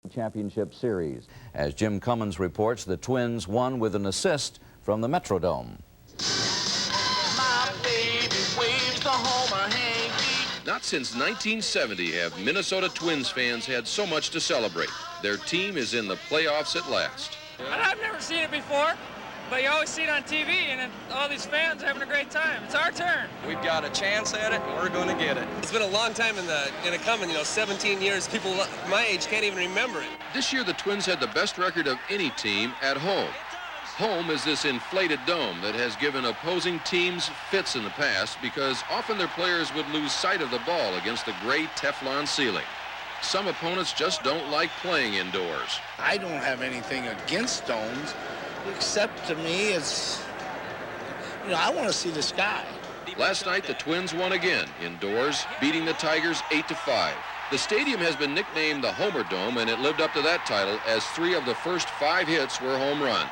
Championship Series. As Jim Cummins reports, the Twins won with an assist from the Metrodome. My baby waves the homer hanky. Not since 1970 have Minnesota Twins fans had so much to celebrate. Their team is in the playoffs at last. I've never seen it before, but you always see it on TV, and all these fans are having a great time. It's our turn. We've got a chance at it, and we're going to get it. It's been a long time in the coming, 17 years. People my age can't even remember it. This year, the Twins had the best record of any team at home. Home is this inflated dome that has given opposing teams fits in the past because often their players would lose sight of the ball against the gray Teflon ceiling. Some opponents just don't like playing indoors. I don't have anything against domes, except to me it's, I want to see the sky. Last night, the Twins won again indoors, beating the Tigers 8-5. The stadium has been nicknamed the Homer Dome, and it lived up to that title as 3 of the first 5 hits were home runs.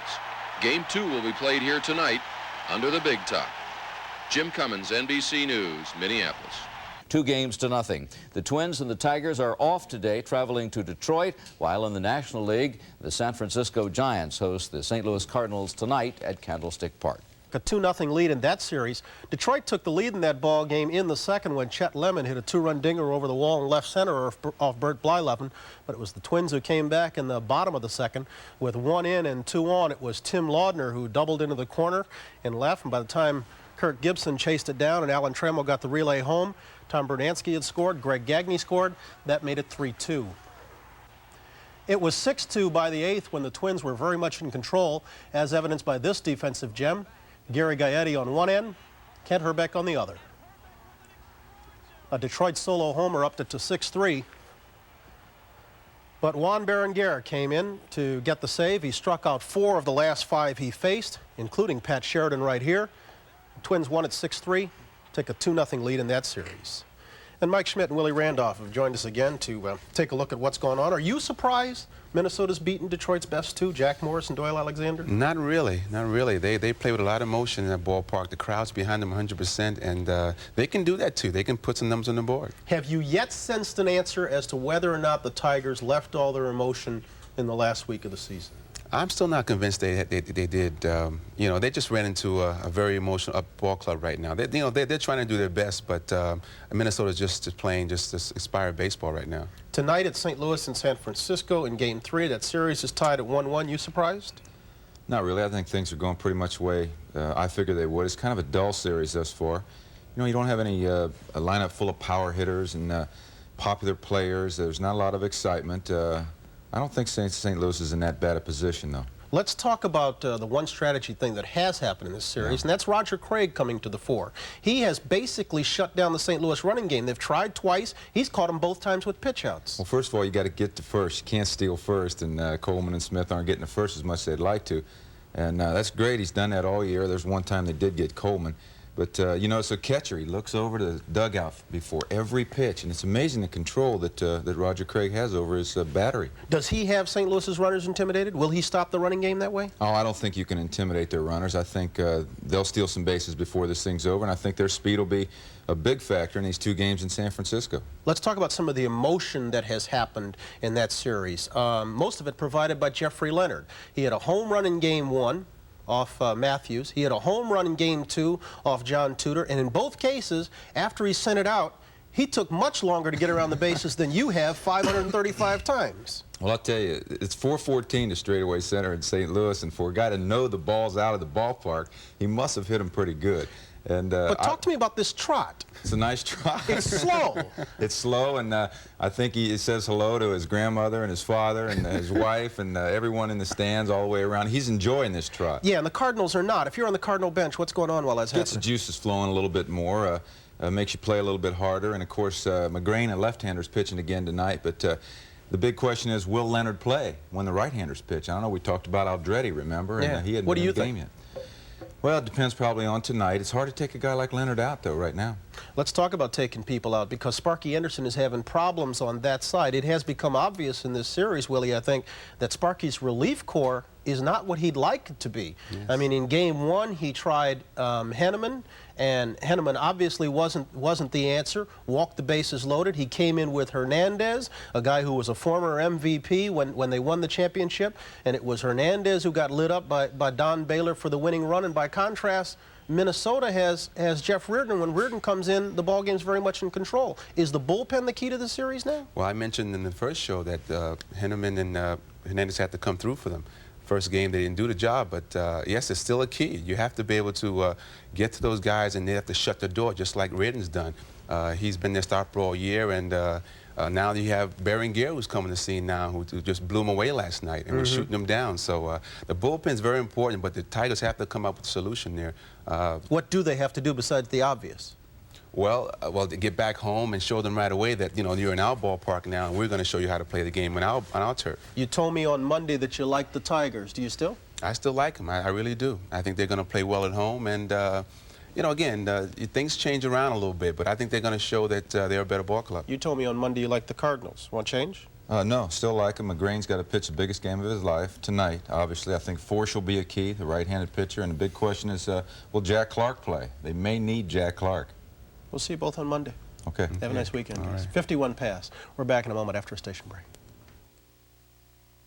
Game 2 will be played here tonight under the big top. Jim Cummins, NBC News, Minneapolis. 2-0. The Twins and the Tigers are off today, traveling to Detroit, while in the National League, the San Francisco Giants host the St. Louis Cardinals tonight at Candlestick Park. A 2-0 lead in that series. Detroit took the lead in that ball game in the second when Chet Lemon hit a 2-run dinger over the wall in left center off Bert Blyleven. But it was the Twins who came back in the bottom of the second with 1 in and 2 on. It was Tim Laudner who doubled into the corner and left. And by the time Kirk Gibson chased it down and Alan Trammell got the relay home, Tom Bernansky had scored, Greg Gagne scored. That made it 3-2. It was 6-2 by the 8th when the Twins were very much in control, as evidenced by this defensive gem. Gary Gaetti on one end, Kent Herbeck on the other. A Detroit solo homer upped it to 6-3. But Juan Berenguer came in to get the save. He struck out 4 of the last 5 he faced, including Pat Sheridan right here. The Twins won at 6-3, take a 2-0 lead in that series. And Mike Schmidt and Willie Randolph have joined us again to take a look at what's going on. Are you surprised Minnesota's beaten Detroit's best 2, Jack Morris and Doyle Alexander? Not really, not really. They play with a lot of emotion in that ballpark. The crowd's behind them 100%, and they can do that too. They can put some numbers on the board. have you yet sensed an answer as to whether or not the Tigers left all their emotion in the last week of the season? I'm still not convinced they did. They just ran into a very emotional ball club right now. They're trying to do their best, but Minnesota's just playing just this inspired baseball right now. Tonight at St. Louis and San Francisco in Game 3, that series is tied at 1-1. You surprised? Not really. I think things are going pretty much the way I figured they would. It's kind of a dull series thus far. You don't have any a lineup full of power hitters and popular players. There's not a lot of excitement. I don't think St. Louis is in that bad a position, though. Let's talk about the one strategy thing that has happened in this series, and that's Roger Craig coming to the fore. He has basically shut down the St. Louis running game. They've tried twice. He's caught them both times with pitch outs. Well, first of all, you got to get to first. You can't steal first, and Coleman and Smith aren't getting to first as much as they'd like to. And that's great. He's done that all year. There's one time they did get Coleman. But, it's a catcher. He looks over to the dugout before every pitch, and it's amazing the control that Roger Craig has over his battery. Does he have St. Louis's runners intimidated? Will he stop the running game that way? Oh, I don't think you can intimidate their runners. I think they'll steal some bases before this thing's over, and I think their speed will be a big factor in these 2 games in San Francisco. Let's talk about some of the emotion that has happened in that series. Most of it provided by Jeffrey Leonard. He had a home run in Game 1. Off Matthews. He had a home run in Game 2 off John Tudor, and in both cases, after he sent it out, he took much longer to get around the bases than you have 535 times. Well, I'll tell you, it's 414 to straightaway center in St. Louis, and for a guy to know the ball's out of the ballpark, he must have hit him pretty good. And, but talk to me about this trot. It's a nice trot. It's slow. It's slow, and I think he says hello to his grandmother and his father and his wife and everyone in the stands all the way around. He's enjoying this trot. Yeah, and the Cardinals are not. If you're on the Cardinal bench, what's going on while that's happening? Gets the juices flowing a little bit more, makes you play a little bit harder, and of course McGrain, a left-hander's pitching again tonight, but the big question is, will Leonard play when the right-handers pitch? I don't know, we talked about Aldretti, remember? Yeah. And he hadn't what do been you in the think? game yet. Well, it depends probably on tonight. It's hard to take a guy like Leonard out, though, right now. Let's talk about taking people out, because Sparky Anderson is having problems on that side. It has become obvious in this series, Willie, I think, that Sparky's relief corps is not what he'd like it to be. Yes. I mean, in game one, he tried Henneman, and Henneman obviously wasn't the answer. Walked the bases loaded. He came in with Hernandez, a guy who was a former MVP when they won the championship, and it was Hernandez who got lit up by Don Baylor for the winning run. And by contrast, Minnesota has Jeff Reardon. When Reardon comes in, the ball game's very much in control. Is the bullpen the key to the series now? Well, I mentioned in the first show that Henneman and Hernandez had to come through for them. First game, they didn't do the job, but yes, it's still a key. You have to be able to get to those guys, and they have to shut the door, just like Reardon's done. He's been their stopper all year, and now you have Berenguer, who's coming to the scene now, who just blew him away last night, and was shooting them down. So the bullpen's very important, but the Tigers have to come up with a solution there. What do they have to do besides the obvious? Well, to get back home and show them right away that, you know, you're in our ballpark now, and we're going to show you how to play the game on our turf. You told me on Monday that you liked the Tigers. Do you still? I still like them. I really do. I think they're going to play well at home, and you know, again, things change around a little bit, but I think they're going to show that they're a better ball club. You told me on Monday you liked the Cardinals. Want change? No, still like him. McGrain's got to pitch the biggest game of his life tonight. Obviously, I think Force will be a key, the right-handed pitcher, and the big question is, will Jack Clark play? They may need Jack Clark. We'll see you both on Monday. Okay. Have a nice weekend, guys. 51 past. We're back in a moment after a station break.